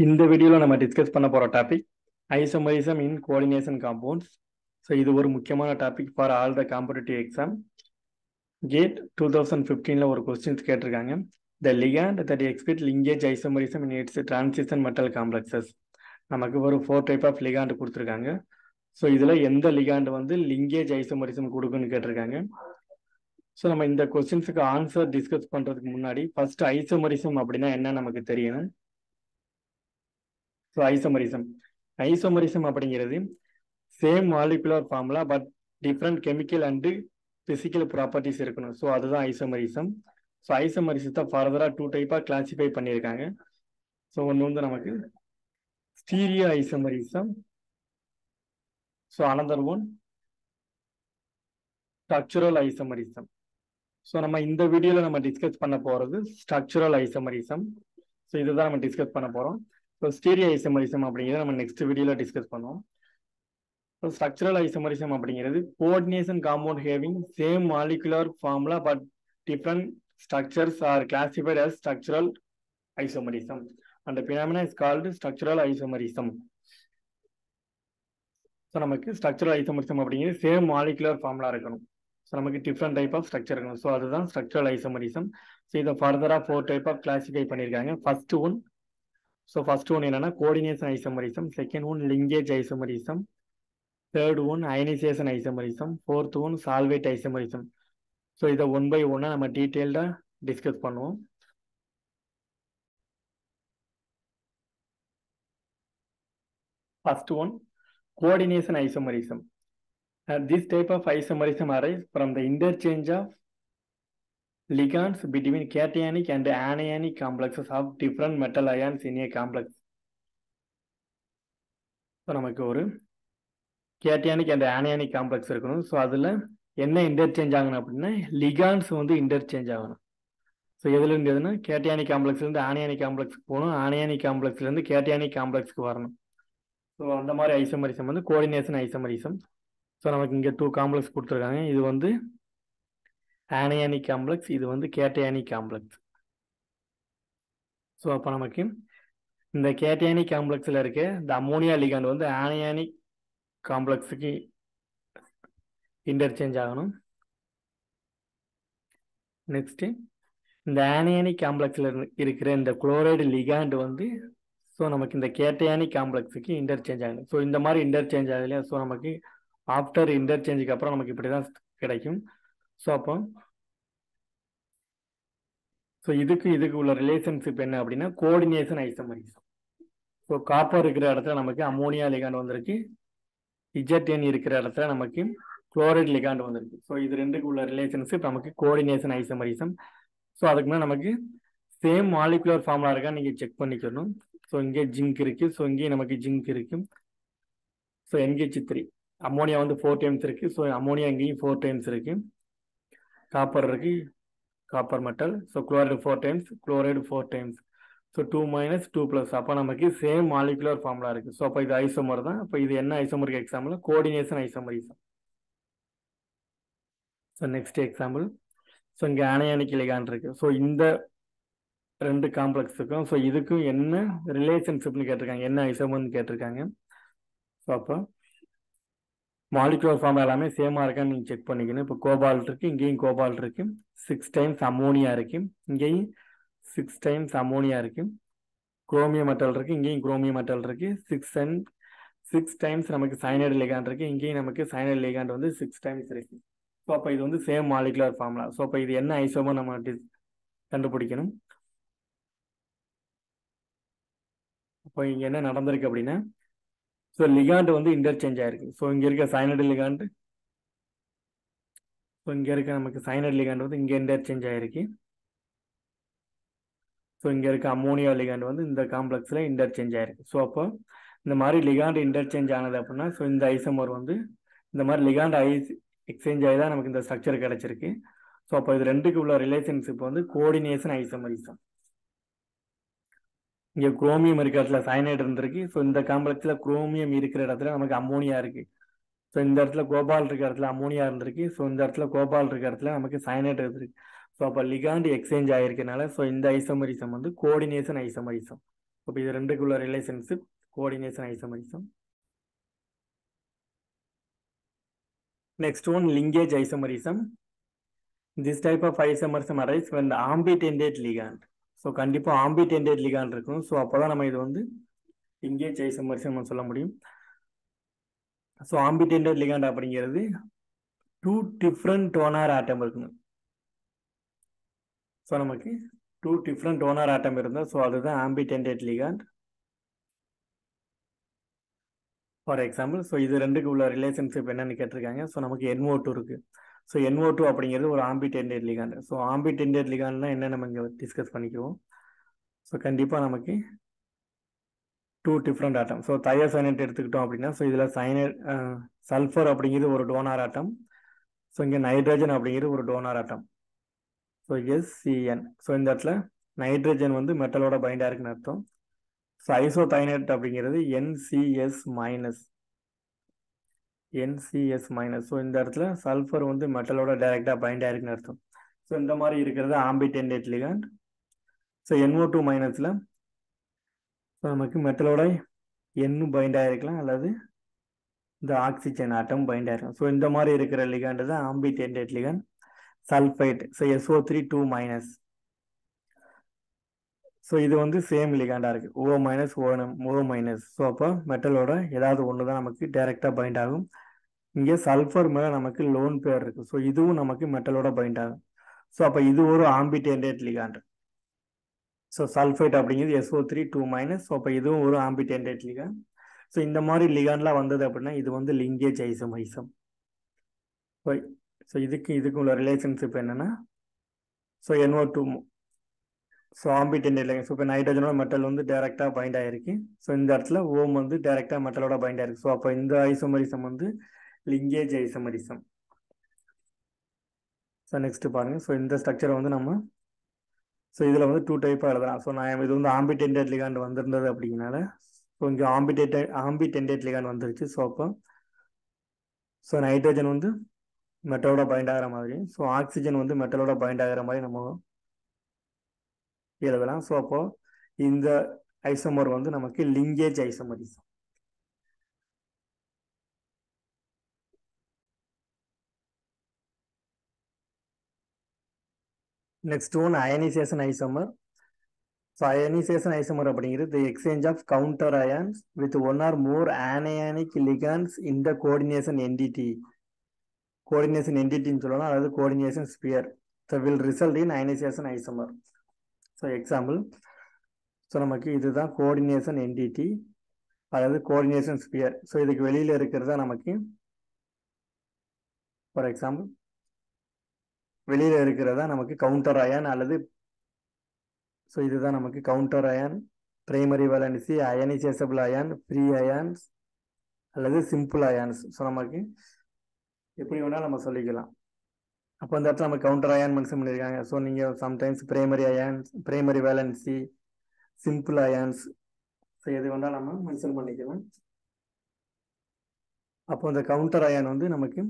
இந்த வீடியோவில் நம்ம டிஸ்கஸ் பண்ண போகிற topic isomerism in coordination compounds. So இது ஒரு முக்கியமான topic for all the competitive exam. GATE 2015 ஒரு கொஸ்டின்ஸ் கேட்டிருக்காங்க. The ligand that exhibit linkage isomerism in its transition metal complexes. நமக்கு ஒரு 4 டைப் ஆஃப் லிகாண்ட் கொடுத்துருக்காங்க. ஸோ இதில் எந்த லிகாண்ட் வந்து லிங்கேஜ் ஐசோமரிசம் கொடுக்குன்னு கேட்டிருக்காங்க. ஸோ நம்ம இந்த கொஸ்டின்ஸுக்கு ஆன்சர் டிஸ்கஸ் பண்ணுறதுக்கு முன்னாடி ஃபர்ஸ்ட் ஐசோமரிசம் அப்படின்னா என்ன நமக்கு தெரியணும். ஸோ ஐசோமரிசம் அப்படிங்கிறது same molecular formula but different chemical and physical properties இருக்கணும். ஸோ அதுதான் ஐசோமரிசம். ஸோ ஐசோமரிசத்தை ஃபர்தராக 2 டைப்பாக கிளாசிஃபை பண்ணியிருக்காங்க. ஸோ ஒன்று வந்து நமக்கு stereo isomerism. So another one structural isomerism. So நம்ம இந்த வீடியோவில் நம்ம டிஸ்கஸ் பண்ண போகிறது ஸ்ட்ரக்சுரல் ஐசோமரிசம். ஸோ இதுதான் நம்ம டிஸ்கஸ் பண்ண போகிறோம். ஸோ ஸ்டீரியோ ஐசோமரிசம் அப்படிங்கிறத நம்ம நெக்ஸ்ட் வீடியோவில் டிஸ்கஸ் பண்ணுவோம். ஸோ ஸ்ட்ரக்சரல் ஐசோமரிசம் அப்படிங்கிறது coordination compound having same molecular formula but different structures R classified as structural isomerism and the phenomena is called structural isomerism. So நமக்கு structural isomerism அப்படிங்கிறது same molecular formula இருக்கணும். So நமக்கு different type of structure இருக்கணும். So அதுதான் structural isomerism. So இதை ஃபர்தராக 4 type of classify பண்ணியிருக்காங்க. First one என்னன்னா coordination isomerism, second one linkage isomerism, third one ionisation isomerism, fourth one solvate isomerism. So இதை 1 by 1 நம்ம டீட்டெயில்டாக டிஸ்கஸ் பண்ணுவோம். First one coordination isomerism. This type of isomerism arises from the interchange of ligands between cationic and anionic complexes of different metal ions in a complex. So நமக்கு ஒரு கேட்டியானிக் and anionic complex இருக்கணும். So அதில் என்ன interchange ஆகணும் அப்படின்னா ligands வந்து interchange ஆகணும். So எதுலேருந்து எதுனா கேட்டியானிக் காம்ப்ளெக்ஸ்லேருந்து ஆனியானிக் காம்ப்ளெக்ஸ்க்கு போகணும், ஆனியானிக் காம்ப்ளெக்ஸ்லேருந்து கேட்டியானிக் காம்ப்ளெக்ஸ்க்கு வரணும். ஸோ அந்த மாதிரி ஐசோமரிசம் வந்து கோஆர்டினேஷன் ஐசோமரிசம். ஸோ நமக்கு இங்கே 2 காம்ப்ளெக்ஸ் கொடுத்துருக்காங்க. இது வந்து ஆனியானிக் காம்ப்ளெக்ஸ், இது வந்து கேட்டியானிக் காம்ப்ளெக்ஸ். ஸோ அப்போ நமக்கு இந்த கேட்டியானிக் காம்ப்ளெக்ஸில் இருக்க இந்த அமோனியா லிகாண்ட் வந்து ஆனியானிக் காம்ப்ளெக்ஸுக்கு இன்டர்சேஞ்ச் ஆகணும். நெக்ஸ்ட் இந்த ஆனியானிக் காம்ப்ளெக்ஸில் இருக்கிற இந்த குளோரைடு லிகாண்ட் வந்து ஸோ நமக்கு இந்த கேட்டியானிக் காம்ப்ளெக்ஸுக்கு இன்டர்சேஞ்ச் ஆகணும். ஸோ இந்த மாதிரி இன்டர்சேஞ்ச் ஆகலையா, ஸோ நமக்கு ஆஃப்டர் இன்டர்சேஞ்சுக்கு அப்புறம் நமக்கு இப்படி தான் கிடைக்கும். ஸோ அப்போ ஸோ இதுக்கு உள்ள ரிலேஷன்ஷிப் என்ன அப்படின்னா கோஆர்டினேஷன் ஐசோமரிசம். ஸோ காப்பர் இருக்கிற இடத்துல நமக்கு அமோனியா லிகாண்ட் வந்திருக்கு, ZN இருக்கிற இடத்துல நமக்கு குளோரைடு லிகாண்ட் வந்திருக்கு. ஸோ இது ரெண்டுக்கு உள்ள ரிலேஷன்ஷிப் நமக்கு கோஆர்டினேஷன் ஐசோமரிசம். ஸோ அதுக்கு மேலே நமக்கு சேம் மாலிகுலர் ஃபார்முலா இருக்கா நீங்கள் செக் பண்ணிக்கணும். ஸோ இங்கே ஜிங்க் இருக்குது, ஸோ இங்கேயும் நமக்கு ஜிங்க் இருக்குது. ஸோ NH3 அமோனியா வந்து 4 டைம்ஸ் இருக்குது. ஸோ அமோனியா இங்கேயும் 4 டைம்ஸ் இருக்குது. காப்பர் இருக்குது, copper metal. So chloride 4 times, chloride 4 times. So 2 - 2 +. அப்போ நமக்கு சேம் மாலிகுலர் ஃபார்முலா இருக்குது. ஸோ அப்போ இது ஐசோமர் தான். அப்போ இது என்ன ஐசோமருக்கு example? Coordination isomerism. So next example, so இங்கே ஆனியானிக் லிகாண்ட் இருக்குது. ஸோ இந்த 2 காம்ப்ளெக்ஸுக்கும் ஸோ இதுக்கும் என்ன ரிலேஷன்ஷிப்னு கேட்டிருக்காங்க, என்ன ஐசோமர்னு கேட்டிருக்காங்க. ஸோ அப்போ மாலிகுலர் ஃபார்முலா எல்லாமே சேமாக இருக்கான்னு நீங்கள் செக் பண்ணிக்கணும். இப்போ கோபால்ட் இருக்குது, இங்கேயும் கோபால்ட் இருக்குது, 6 டைம்ஸ் அமோனியா இருக்குது, இங்கேயும் 6 டைம்ஸ் அமோனியா இருக்குது. குரோமியம் மெட்டல் இருக்குது, இங்கேயும் குரோமியம் மெட்டல் இருக்குது. 6 டைம்ஸ் நமக்கு சைனைடு லிகாண்ட் இருக்குது, இங்கேயும் நமக்கு சைனைடு லிகாண்ட் வந்து 6 டைம்ஸ் இருக்குது. ஸோ அப்போ இது வந்து சேம் மாலிகுலர் ஃபார்முலா. ஸோ அப்போ இது என்ன ஐசோமர் நம்ம கண்டுபிடிக்கணும். அப்போ இங்கே என்ன நடந்திருக்கு அப்படின்னா ஸோ லிகாண்ட் வந்து இன்டர்சேஞ்ச் ஆயிருக்கு. ஸோ இங்கே இருக்க சைனைடு லிகாண்ட், ஸோ இங்கே இருக்க நமக்கு சைனைடு லிகாண்ட் வந்து இங்கே இன்டர்சேஞ்ச் ஆயிருக்கு. ஸோ இங்கே இருக்க அமோனியா லிகாண்ட் வந்து இந்த காம்ப்ளெக்ஸில் இன்டர்சேஞ்ச் ஆயிருக்கு. ஸோ அப்போ இந்த மாதிரி லிகாண்ட் இன்டர்சேஞ்ச் ஆனது அப்படின்னா ஸோ இந்த ஐசோமர் வந்து இந்த மாதிரி லிகாண்ட் எக்ஸ்சேஞ்ச் ஆகி தான் நமக்கு இந்த ஸ்ட்ரக்சர் கிடைச்சிருக்கு. ஸோ அப்போ இது ரெண்டுக்கு உள்ள ரிலேஷன்ஷிப் வந்து கோஆர்டினேஷன் ஐசோமரிசம். இங்கே குரோமியம் இருக்கிற இடத்துல சைனைடு இருந்திருக்கு. ஸோ இந்த காம்ப்ளெக்ஸில் குரோமியம் இருக்கிற இடத்துல நமக்கு அமோனியா இருக்கு. ஸோ இந்த இடத்துல கோபால் இருக்கிற இடத்துல அமோனியா இருந்திருக்கு. ஸோ இந்த இடத்துல கோபால் இருக்கிற இடத்துல நமக்கு சைனைடு இருந்திருக்கு. ஸோ அப்போ லிகாண்ட் எக்ஸ்சேஞ்ச் ஆகிருக்கனால ஸோ இந்த ஐசோமரிசம் வந்து கோஆர்டினேஷன் ஐசோமரிசம். இப்போ இது ரெண்டுக்குள்ள relationship coordination isomerism. Next one, linkage isomerism. This type of isomerism arises when the ambitended ligand. So கண்டிப்பாக ambitended ligand இருக்கும். ஸோ அப்போ தான் நம்ம இது வந்து linkage isomerism சொல்ல முடியும். ஸோ ambitended ligand அப்படிங்கிறது 2 different donor atom இருக்கணும். ஸோ நமக்கு 2 different donor atom இருந்தால் ஸோ அதுதான் ambitended ligand. For example so இது ரெண்டுக்கு உள்ள ரிலேஷன்ஷிப் என்னன்னு கேட்டிருக்காங்க. ஸோ நமக்கு NO2 இருக்கு. ஸோ NO2 அப்படிங்கிறது ஒரு ஆம்பிடெண்டட் லிகாண்ட். ஸோ ஆம்பிடெண்டட் லிகாண்ட்னா என்ன நம்ம இங்கே டிஸ்கஸ் பண்ணிக்குவோம். ஸோ கண்டிப்பாக நமக்கு 2 டிஃப்ரெண்ட் ஆட்டம். ஸோ தயோசைனேட் எடுத்துக்கிட்டோம் அப்படின்னா ஸோ இதில் சல்ஃபர் அப்படிங்கிறது ஒரு டோனார் ஆட்டம். ஸோ இங்கே நைட்ரஜன் அப்படிங்கிறது ஒரு donor atom. So SCN. So இந்த இடத்துல நைட்ரஜன் வந்து மெட்டலோட பைண்டாக இருக்குன்னு அர்த்தம். ஸோ ஐசோதைனேட் அப்படிங்கிறது NCS மைனஸ். ஸோ இந்த இடத்துல சல்ஃபர் வந்து மெட்டலோட டைரெக்டாக பைண்ட் ஆயிருக்குன்னு அர்த்தம். ஸோ இந்த மாதிரி இருக்கிறது ஆம்பிடெண்டட் லிகாண்ட். ஸோ NO2 மைனஸில் ஸோ நமக்கு மெட்டலோட எண்ணும் பைண்ட் ஆயிருக்கலாம் அல்லது இந்த ஆக்சிஜன் ஆட்டம் பைண்ட் ஆயிருக்கும். ஸோ இந்த மாதிரி இருக்கிற லிகாண்ட் தான் ambidentate ligand. Sulphite so SO3 2 minus. So இது வந்து சேம் லிகாண்டாக இருக்குது. O minus O minus. So அப்போ மெட்டலோட ஏதாவது ஒன்று தான் நமக்கு டைரெக்டாக பைண்ட் ஆகும். இங்கே சல்ஃபர் மேலே நமக்கு லோன் பேர் இருக்குது. ஸோ இதுவும் நமக்கு மெட்டலோட பைண்ட் ஆகும். ஸோ அப்போ இது ஒரு ஆம்பிடெண்டட் லிகாண்ட். ஸோ சல்ஃபைட் அப்படிங்கிறது SO3 2 மைனஸ். ஸோ அப்போ இதுவும் ஒரு ஆம்பிடெண்டட் லிகாண்ட். ஸோ இந்த மாதிரி லிகாண்ட்லாம் வந்தது அப்படின்னா இது வந்து லிங்கேஜ் ஐசோமரிசம். ஸோ இதுக்கு உள்ள ரிலேஷன்ஷிப் என்னன்னா so NO2 so ambidentate ligand. So இப்போ நைட்ரஜனோட மெட்டல் வந்து டைரெக்டாக பைண்ட் ஆகிருக்கு. ஸோ இந்த இடத்துல ஓம் வந்து டைரெக்டாக மெட்டலோட பைண்ட் ஆயிருக்கு. ஸோ அப்போ இந்த ஐசோமரிசம் வந்து லிங்கேஜ் ஐசோமரிசம். ஸோ நெக்ஸ்ட் பாருங்க. ஸோ இந்த ஸ்ட்ரக்சரை வந்து நம்ம ஸோ இதில் வந்து 2 டைப்பாக எழுதலாம். ஸோ நான் இது வந்து ஆம்பிடெண்டட் லிகாண்ட் வந்திருந்தது அப்படிங்கனால ஸோ இங்கே ஆம்பிடெண்டட் லிகாண்ட் வந்துருச்சு. ஸோ அப்போ ஸோ நைட்ரஜன் வந்து மெட்டலோட பைண்ட் ஆகிற மாதிரி, ஸோ ஆக்சிஜன் வந்து மெட்டலோட பைண்ட் ஆகிற மாதிரி நம்ம எழுதலாம். ஸோ அப்போ இந்த ஐசோமர் வந்து நமக்கு linkage isomerism. Next one ionization isomer. So ionization isomer அப்படிங்கிறது the exchange of counter ions with one or more anionic ligands in the coordination entity. Coordination என்டிட்டின்னு சொல்லலாம், அதாவது coordination sphere. So will result in ionization isomer. So example so நமக்கு இதுதான் coordination entity, அதாவது coordination sphere. So இதுக்கு வெளியில் இருக்கிறதா நமக்கு ஃபார் எக்ஸாம்பிள் வெளியில் இருக்கிறதா நமக்கு கவுண்டர் அயான் அல்லது ஸோ இதுதான் நமக்கு counter ion, primary valency, ionizable ion, free ions அல்லது சிம்பிள் அயான்ஸ். ஸோ நமக்கு எப்படி வேணாலும் நம்ம சொல்லிக்கலாம். அப்போ இந்த இடத்துல நம்ம கவுண்டர் அயான் மென்ஷன் பண்ணியிருக்காங்க. ஸோ நீங்கள் sometimes primary ions, primary valency, simple ions so எது வேணாலும் நம்ம மென்ஷன் பண்ணிக்கலாம். அப்போ இந்த கவுண்டர் அயான் வந்து நமக்கு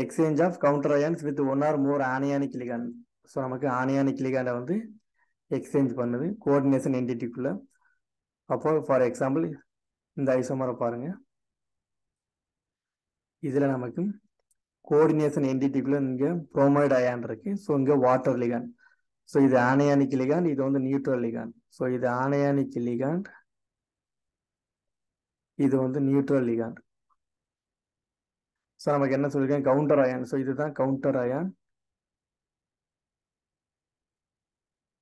exchange of counter ions with one or more anionic ligand. So நமக்கு ஆனியானிக் லிகாண்டை வந்து எக்ஸ்சேஞ்ச் பண்ணுது கோஆர்டினேஷன் என்டிட்டிக்குள்ள. அப்போ ஃபார் எக்ஸாம்பிள் இந்த ஐசோமரை பாருங்க. இதில் நமக்கு கோஆர்டினேஷன் என்டிட்டிக்குள்ள இங்கே புரோமைடு அயான் இருக்கு. ஸோ இங்கே வாட்டர் லிகாண்ட். ஸோ இது ஆனியானிக் லிகாண்ட், இது வந்து நியூட்ரல் லிகாண்ட். ஸோ இது ஆனியானிக் லிகாண்ட், இது வந்து நியூட்ரல் லிகாண்ட். ஸோ நமக்கு என்ன சொல்லியிருக்கேன், கவுண்டர் அயான். ஸோ இதுதான் கவுண்டர் அயான்.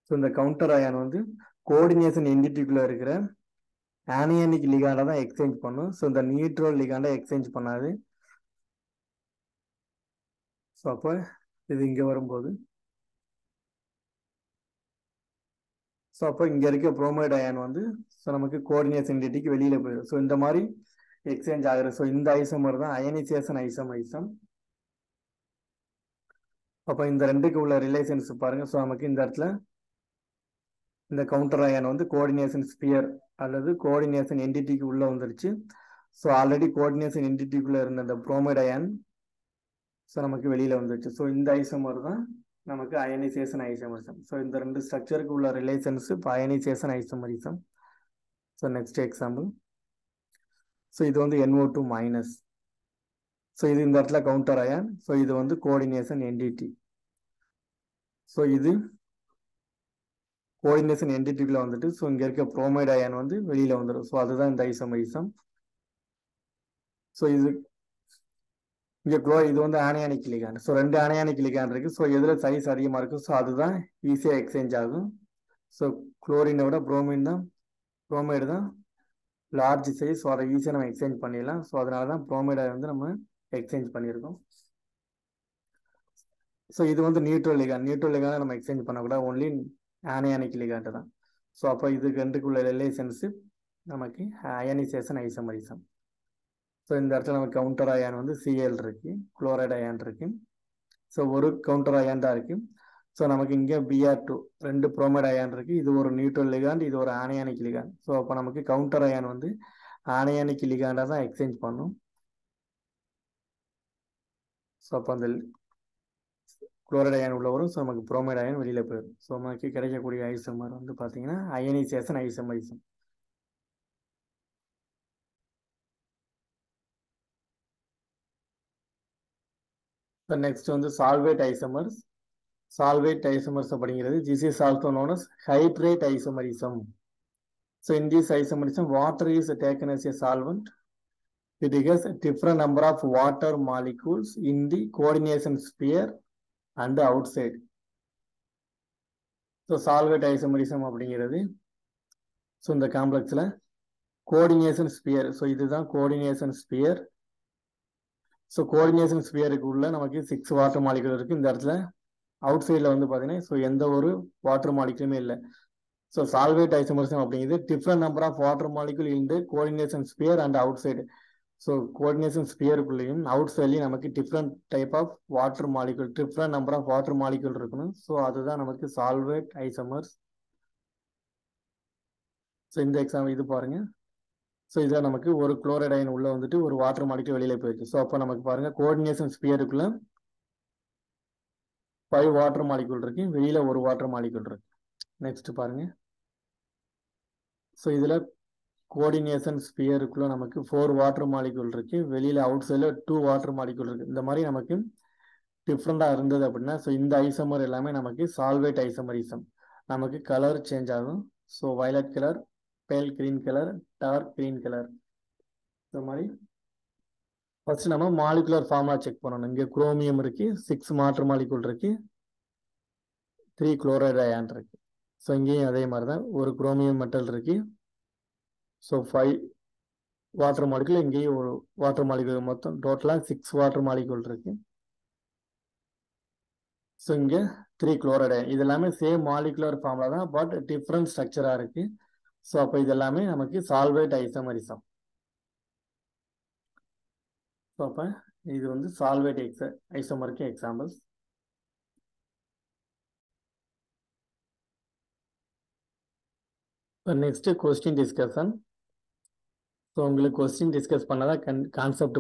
ஸோ இந்த கவுண்டர் அயான் வந்து கோஆர்டினேஷன் என்டிட்டிக்குள்ள இருக்கிற ஆனியானிக் லிகாண்டை தான் எக்ஸ்சேஞ்ச் பண்ணும். ஸோ இந்த நியூட்ரல் லிகாண்டை எக்ஸ்சேஞ்ச் பண்ணாது. ஸோ அப்போ இது இங்கே வரும்போது ஸோ அப்போ இங்கே இருக்க புரோமைடு அயான் வந்து ஸோ நமக்கு கோஆர்டினேஷன் என்டிட்டிக்கு வெளியில் போயிடும். ஸோ இந்த மாதிரி எக்ஸ்சேஞ்ச் ஆகுது. ஸோ இந்த ஐசோமர் தான் அயனைசேஷன் ஐசோமரிசம். அப்போ இந்த ரெண்டுக்கு உள்ள ரிலேஷன்ஸ் பாருங்க. ஸோ நமக்கு இந்த இடத்துல இந்த கவுண்டர் அயான் வந்து கோஆர்டினேஷன் ஸ்பியர் அல்லது கோஆர்டினேஷன் என்டிட்டிக்கு உள்ள வந்துருச்சு. ஸோ ஆல்ரெடி கோஆர்டினேஷன் என்டிட்டிக்குள்ள இருந்த அந்த புரோமைடு அயான் ஸோ நமக்கு வெளியில வந்துருச்சு. ஸோ இந்த ஐசோமர் தான் நமக்கு அயனைசேஷன் ஐசோமரிசம். ஸோ இந்த ரெண்டு ஸ்ட்ரக்சருக்கு உள்ள relationship ionisation isomerism. So next example. So இது வந்து NO2 மைனஸ். ஸோ இது இந்த இடத்துல கவுண்டர் அயான். ஸோ இது வந்து கோஆர்டினேஷன் என்டிடி. ஸோ இது கோஆர்டினேஷன் என்டிட்டிக்குள்ள வந்துட்டு ஸோ இங்கே இருக்க புரோமைடு அயான் வந்து வெளியில வந்துடும். ஸோ அதுதான் இந்த ஐசோமரிசம். ஸோ இது இங்கே இது வந்து ஆனையானிக் லிகாண்ட். ஸோ ரெண்டு ஆனையானிக் லிகாண்ட் இருக்கு. ஸோ எதில் சைஸ் அதிகமாக இருக்கும் ஸோ அதுதான் ஈஸியாக எக்ஸ்சேஞ்ச் ஆகும். ஸோ குளோரினை விட புரோமைடு தான் லார்ஜ் சைஸ். ஸோ அதை ஈஸியாக நம்ம எக்ஸ்சேஞ்ச் பண்ணிடலாம். ஸோ அதனால தான் புரோமைடை வந்து நம்ம எக்ஸ்சேஞ்ச் பண்ணியிருக்கோம். ஸோ இது வந்து நியூட்ரல் லிகாண்ட் நம்ம எக்ஸ்சேஞ்ச் பண்ணக்கூடாது, ஒன்லி ஆனையானிக் லிகாண்ட் தான். ஸோ அப்போ இதுக்கு ரெண்டுக்குள்ள ரிலேஷன்ஷிப் நமக்கு அயனைசேஷன் ஐசோமரிசம். ஸோ இந்த இடத்துல நமக்கு கவுண்டர் அயான் வந்து Cl இருக்கு, குளோரைடு அயான் இருக்கு. ஸோ ஒரு கவுண்டர் அயான் தான் இருக்கு. ஸோ நமக்கு இங்கே Br2 ரெண்டு புரோமைடு அயான் இருக்கு. இது ஒரு நியூட்ரல் லிகாண்ட், இது ஒரு ஆனையானிக் லிகாண்ட். ஸோ அப்போ நமக்கு கவுண்டர் அயான் வந்து ஆனையானிக் லிகாண்டாக தான் எக்ஸ்சேஞ்ச் பண்ணும். ஸோ அப்போ அந்த குளோரைடு அயான் உள்ள வரும். ஸோ நமக்கு புரோமைடு அயான் வெளியில் போயிடும். ஸோ நமக்கு கிடைக்கக்கூடிய ஐசோமர் வந்து பார்த்தீங்கன்னா அயனைசேஷன் ஐசோமரிசம். நெக்ஸ்ட் வந்து சால்வேட் ஐசோமர்ஸ். சால்வேட் ஐசோமர்ஸ் அப்படிங்கிறது this is also known as hydrate isomerism. So in this isomerism water is taken as a solvent. It has a different number of water molecules in the coordination sphere and outside. So solvate isomerism அப்படிங்கிறது so இந்த காம்ப்ளெக்ஸில் coordination sphere. So இதுதான் coordination sphere. So coordination ஸ்பியருக்கு உள்ள நமக்கு 6 water molecule இருக்கு. இந்த இடத்துல out சைடில் வந்து பார்த்தீங்கன்னா ஸோ எந்த ஒரு வாட்டர் மாலிகுலுமே இல்லை. ஸோ சால்வேட் ஐசோமரிசம் அப்படிங்கிறது different number of water molecule in the coordination sphere and outside. So coordination ஸ்பியருக்குள்ளேயும் அவுட் சைட்லையும் நமக்கு different type of water molecule, different number of water molecule இருக்கணும். ஸோ அதுதான் நமக்கு சால்வேட் ஐசோமர்ஸ். ஸோ இந்த example இது பாருங்க. ஸோ இதில் நமக்கு ஒரு குளோரைடு அயன் உள்ள வந்துட்டு ஒரு வாட்டர் மாலிகுல் வெளியில போயிருக்கு. ஸோ அப்போ நமக்கு பாருங்க கோஆர்டினேஷன் ஸ்பியருக்குள்ள 5 வாட்டர் மாலிகுல் இருக்கு, வெளியில ஒரு வாட்டர் மாலிகுல் இருக்கு. நெக்ஸ்ட் பாருங்க. ஸோ இதில் கோஆர்டினேஷன் ஸ்பியருக்குள்ள நமக்கு 4 வாட்டர் மாலிகுல் இருக்கு, வெளியில அவுட் சைடில் 2 வாட்டர் மாலிகுல் இருக்கு. இந்த மாதிரி நமக்கு டிஃப்ரெண்டாக இருந்தது அப்படின்னா ஸோ இந்த ஐசோமர் எல்லாமே நமக்கு சால்வேட் ஐசோமரிசம். நமக்கு கலர் சேஞ்ச் ஆகும். So violet colour, pale green colour, dark green colour. இந்த மாதிரி ஃபர்ஸ்ட் நம்ம மாலிகுலர் ஃபார்முலா செக் பண்ணணும். இங்கே குரோமியம் இருக்கு, 6 வாட்டர் மாலிகுல் இருக்கு, 3 குளோரைடு அயான் இருக்கு. ஸோ இங்கேயும் அதே மாதிரி தான் ஒரு குரோமியம் மெட்டல் இருக்கு. ஸோ 5 வாட்டர் மாலிகுல், இங்கேயும் ஒரு வாட்டர் மாலிகுல், மொத்தம் டோட்டலாக 6 வாட்டர் மாலிகுல் இருக்கு. ஸோ இங்கே 3 குளோரைடு அயான். இது எல்லாமே சேம் மாலிகுலர் ஃபார்முலா தான், பட் டிஃப்ரெண்ட் ஸ்ட்ரக்சராக இருக்கு. ஸோ அப்போ இது எல்லாமே நமக்கு சால்வேட் ஐசோமரிசம். ஸோ அப்போ இது வந்து சால்வேட் ஐசோமருக்கு examples. Next question discussion. So உங்களுக்கு கொஸ்டின் டிஸ்கஸ் பண்ணாதான் கான்செப்ட்